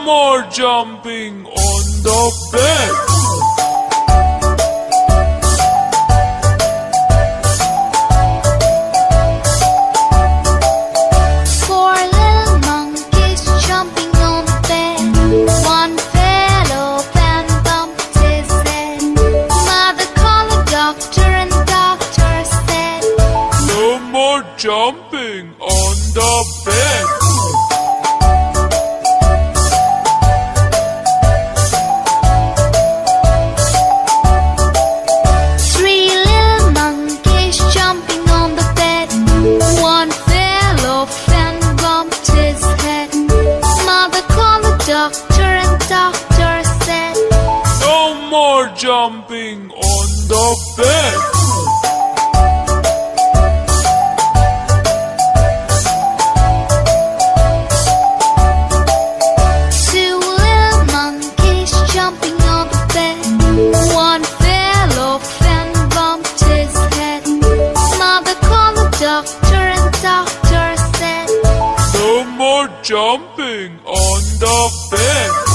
more jumping on the bed. Four little monkeys jumping on the bed. One fell off and bumped his head. Mother called the doctor and the doctor said, No more jumping on the bed. Three little monkeys jumping on the bed. One fell off and bumped his head. Mother called the doctor and the doctor said, No more jumping on the bed. Two little monkeys jumping on the bed. One fell off and bumped his head. Mother called the doctor and the doctor said, No more jumping on the bed.